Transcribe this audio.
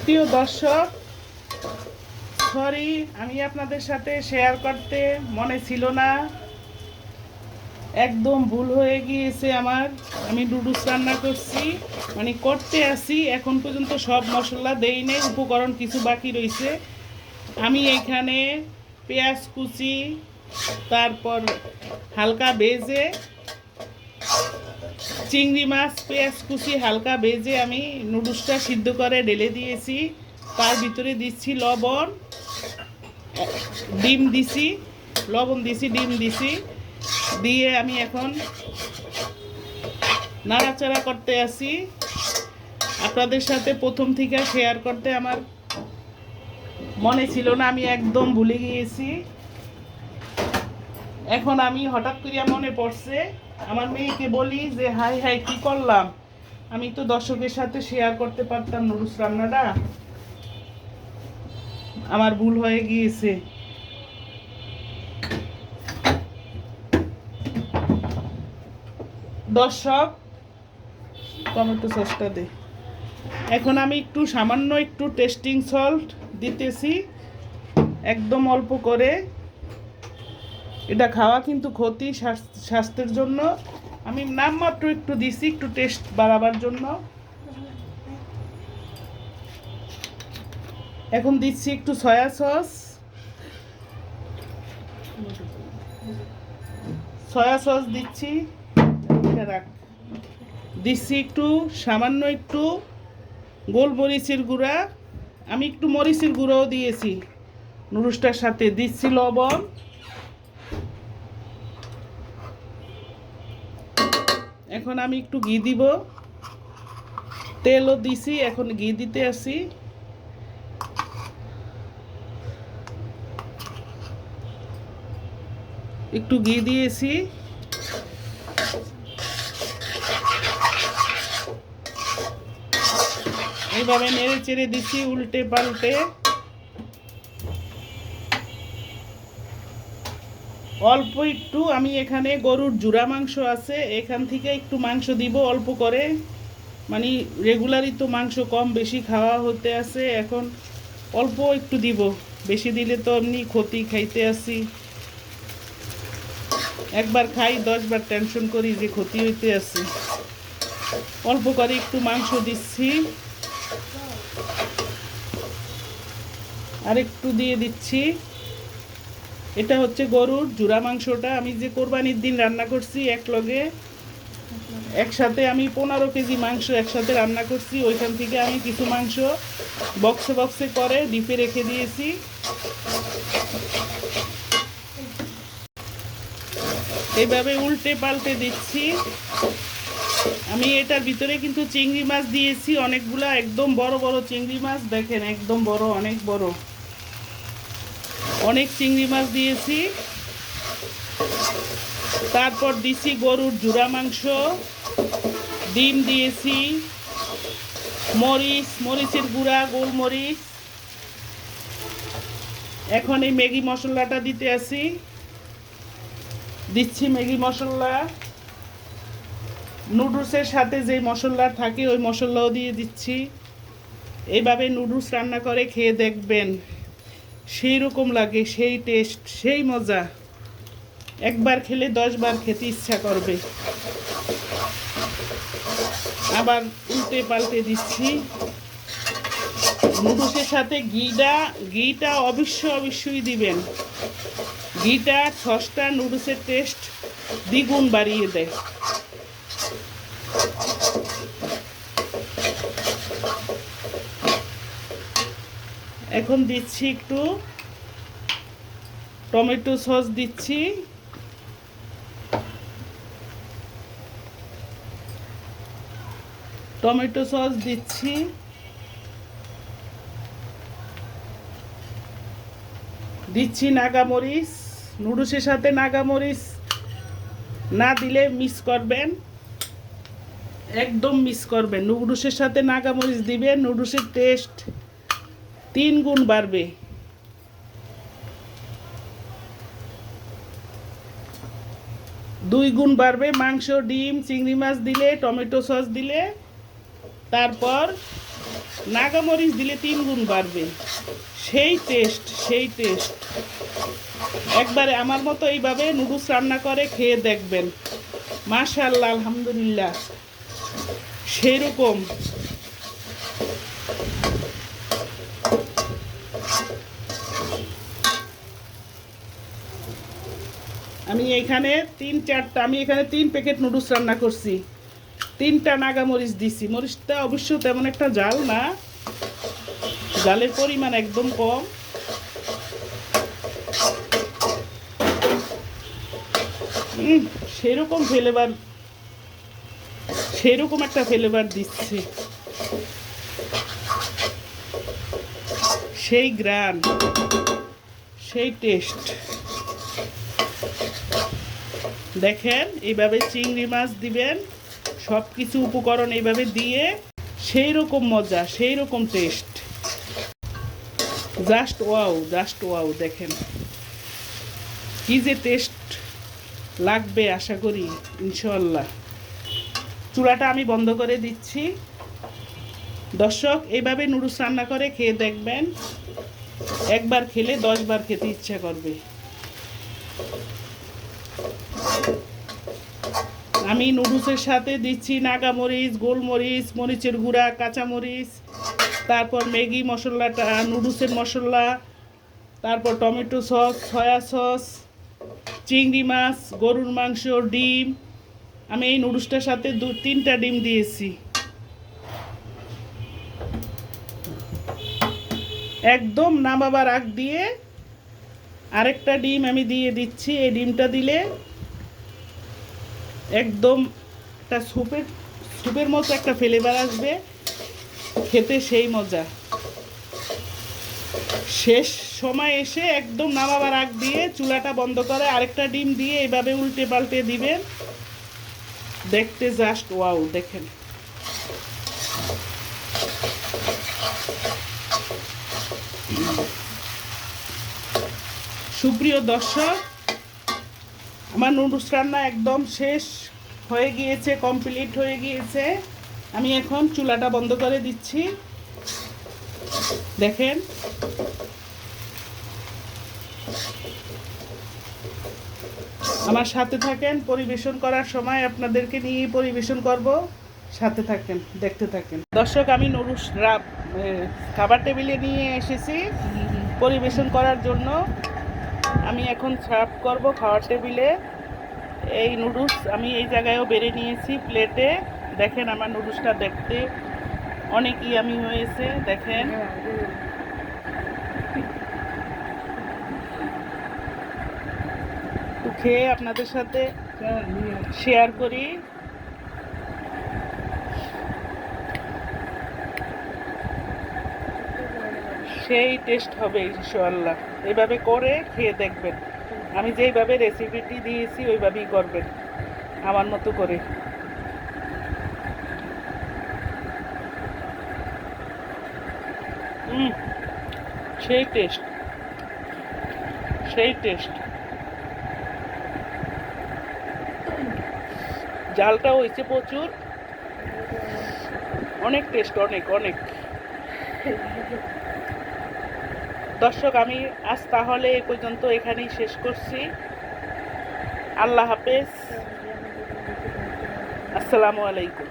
প্রিয় দর্শক, সরি আমি আপনাদের সাথে শেয়ার করতে মনে ছিল না, একদম ভুল হয়ে গিয়েছে আমার। আমি নুডলস রান্না করছি, মানে করতে আসি, এখন পর্যন্ত সব মশলা দেই নেই, উপকরণ কিছু বাকি রয়েছে। আমি এখানে পেঁয়াজ কুচি, তারপর হালকা ভেজে চিংড়ি মাছ, পেঁয়াজ কুচি হালকা ভেজে আমি নুডলসটা সিদ্ধ করে ঢেলে দিয়েছি। তার ভিতরে দিচ্ছি লবণ, ডিম দিছি, লবণ দিছি, ডিম দিছি, দিয়ে আমি এখন নাড়াচাড়া করতে আসি। আপনাদের সাথে প্রথম থেকে শেয়ার করতে আমার মনে ছিল না, আমি একদম ভুলে গিয়েছি। এখন আমি হঠাৎ করিয়া মনে পড়ছে, আমার মেয়েকে বলি যে হাই হাই কি করলাম, আমি তো দর্শকের সাথে শেয়ার করতে পারতাম নুডলস রান্নাটা, আমার ভুল হয়ে গিয়েছে। দর্শক, টমেটো সসটা দে। এখন আমি একটু সামান্য একটু টেস্টিং সল্ট দিতেছি, একদম অল্প করে। এটা খাওয়া কিন্তু ক্ষতি স্বাস্থ্যের জন্য, আমি নামমাত্র একটু দিছি, একটু টেস্ট বাড়াবার জন্য। এখন দিচ্ছি একটু সয়া সস, সয়া সস দিচ্ছি, দিচ্ছি একটু সামান্য একটু গোলমরিচের গুঁড়া, আমি একটু মরিচের গুঁড়োও দিয়েছি নুডলসটার সাথে। দিচ্ছি লবণ, এখন আমি একটু ঘি দিব, তেলও দিছি, এখন ঘি দিতে আসি। একটু ঘি দিয়েছি, এইভাবে নেড়ে চেড়ে দিচ্ছি উল্টে পাল্টে। অল্প একটু আমি এখানে গরুর জুড়া মাংস আছে, এখান থেকে একটু মাংস দিব অল্প করে, মানে রেগুলারই তো মাংস কম বেশি খাওয়া হতে আছে, এখন অল্প একটু দিব, বেশি দিলে তো এমনি ক্ষতি, খাইতে আসি একবার খাই 10 বার টেনশন করি যে ক্ষতি হইতে আছে। অল্প করে একটু মাংস দিচ্ছি, আর একটু দিয়ে দিচ্ছি। এটা হচ্ছে গরুর জুড়া মাংসটা, আমি যে কোরবানির দিন রান্না করছি একসাথে আমি 15 কেজি মাংস একসাথে রান্না করছি, ওইখান থেকে আমি কিছু মাংস বক্সে বক্সে করে ডিপে রেখে দিয়েছি। এইভাবে উল্টে পাল্টে দিচ্ছি। আমি এটার ভিতরে কিন্তু চিংড়ি মাছ দিয়েছি অনেকগুলা, একদম বড় বড় চিংড়ি মাছ, দেখেন একদম বড়, অনেক বড়, অনেক চিংড়ি মাছ দিয়েছি। তারপর দিছি গরুর জুড়া মাংস, ডিম দিয়েছি, মরিচের গুঁড়া, গোলমরিচ। এখন এই ম্যাগি মশলাটা দিতে আসি, দিচ্ছি ম্যাগি মশলা, নুডলসের সাথে যে মশলা থাকে ওই মশলাও দিয়ে দিচ্ছি। এইভাবে নুডলস রান্না করে খেয়ে দেখবেন, সেই রকম লাগে, সেই টেস্ট, সেই মজা, একবার খেলে 10 বার খেতে ইচ্ছা করবে। আবার উল্টে পাল্টে দিচ্ছি। নুডলসের সাথে ঘিটা অবশ্যই দিবেন, ঘিটা সসটা নুডলসের টেস্ট দ্বিগুণ বাড়িয়ে দেয়। এখন দিচ্ছি একটু টমেটো সস দিচ্ছি, টমেটো সস দিচ্ছি, দিচ্ছি নাগামরিচ। নুডলসের সাথে নাগামরিচ না দিলে মিস করবেন, একদম মিস করবেন। নুডলসের সাথে নাগামরিচ দিবেন, নুডলসের টেস্ট 3 গুণ বাড়বে। দুই গুণ বাড়বে মাংস, ডিম, চিংড়ি মাছ দিলে, টমেটো সস দিলে। তারপর নাগামরিচ দিলে 3 গুণ বাড়বে। সেই টেস্ট, সেই টেস্ট। একবারে আমার মতো এইভাবে নুডলস রান্না করে খেয়ে দেখবেন, মাশাআল্লাহ, আলহামদুলিল্লাহ, সেই রকম। আমি এখানে 3 প্যাকেট নুডলস রান্না করছি। 3টা নাগামরিচ দিছি। মরিচটা অবশ্য তেমন একটা ঝাল না, ঝালের পরিমাণ একদম কম। সেরকম ফ্লেভার, সেরকম একটা ফ্লেভার দিচ্ছে, সেই গ্রান, সেই টেস্ট। দেখেন, এইভাবে চিংড়ি মাছ দিবেন, সব কিছু উপকরণ এইভাবে দিয়ে সেই রকম মজা, সেই রকম test. Just wow, just wow. দেখেন কি যে টেস্ট লাগবে, আশা করি ইনশাআল্লাহ। চুলাটা আমি বন্ধ করে দিচ্ছি। দর্শক, এইভাবে নুডলস রান্না করে খেয়ে দেখবেন, একবার খেলে 10 বার খেতে ইচ্ছা করবে। আমি নুডলসের সাথে দিচ্ছি নাগামরিচ, গোলমরিচ, মরিচের গুঁড়া, কাঁচামরিচ, তারপর ম্যাগি মশলাটা, নুডলসের মশলা, তারপর টমেটো সস, সয়া সস, চিংড়ি মাছ, গরুর মাংস, ডিম। আমি এই নুডলসটার সাথে 3টা ডিম দিয়েছি। একদম নামাবার আগ দিয়ে আরেকটা ডিম আমি দিয়ে দিচ্ছি। এই ডিমটা দিলে একদম একটা স্যুপের মতো একটা ফ্লেভার আসবে, খেতে সেই মজা। শেষ সময় এসে একদম নামাবার আগ দিয়ে চুলাটা বন্ধ করে আরেকটা ডিম দিয়ে এইভাবে উল্টে পাল্টে দিবেন, দেখতে জাস্ট ওয়াও। দেখেন, সুপ্রিয় দর্শক, আমার নুডলস রান্না একদম শেষ হয়ে গিয়েছে, কমপ্লিট হয়ে গিয়েছে। আমি এখন চুলাটা বন্ধ করে দিচ্ছি। দেখেন, আমার সাথে থাকেন। পরিবেশন করার সময় আপনাদেরকে নিয়ে পরিবেশন করব, সাথে থাকেন, দেখতে থাকেন। দর্শক, আমি নুডলস খাবার টেবিলে নিয়ে এসেছি পরিবেশন করার জন্য। আমি এখন সার্ভ করব খাবার টেবিলে। এই নুডলস আমি এই জায়গায়ও বেড়ে নিয়েছি প্লেটে। দেখেন, আমার নুডলসটা দেখতে অনেক ইয়ামি হয়েছে। দেখেন, খেয়ে আপনাদের সাথে শেয়ার করি। সেই টেস্ট হবে ইনশাআল্লাহ। এইভাবে করে খেয়ে দেখবেন। আমি যেইভাবে রেসিপিটি দিয়েছি ওইভাবেই করবেন, আমার মতো করে। সেই টেস্ট, সেই টেস্ট। জালটা হয়েছে প্রচুর, অনেক টেস্ট, অনেক অনেক। দর্শক, আমি আজ তাহলে এ পর্যন্ত এখানেই শেষ করছি। আল্লাহ হাফেজ, আসসালামু আলাইকুম।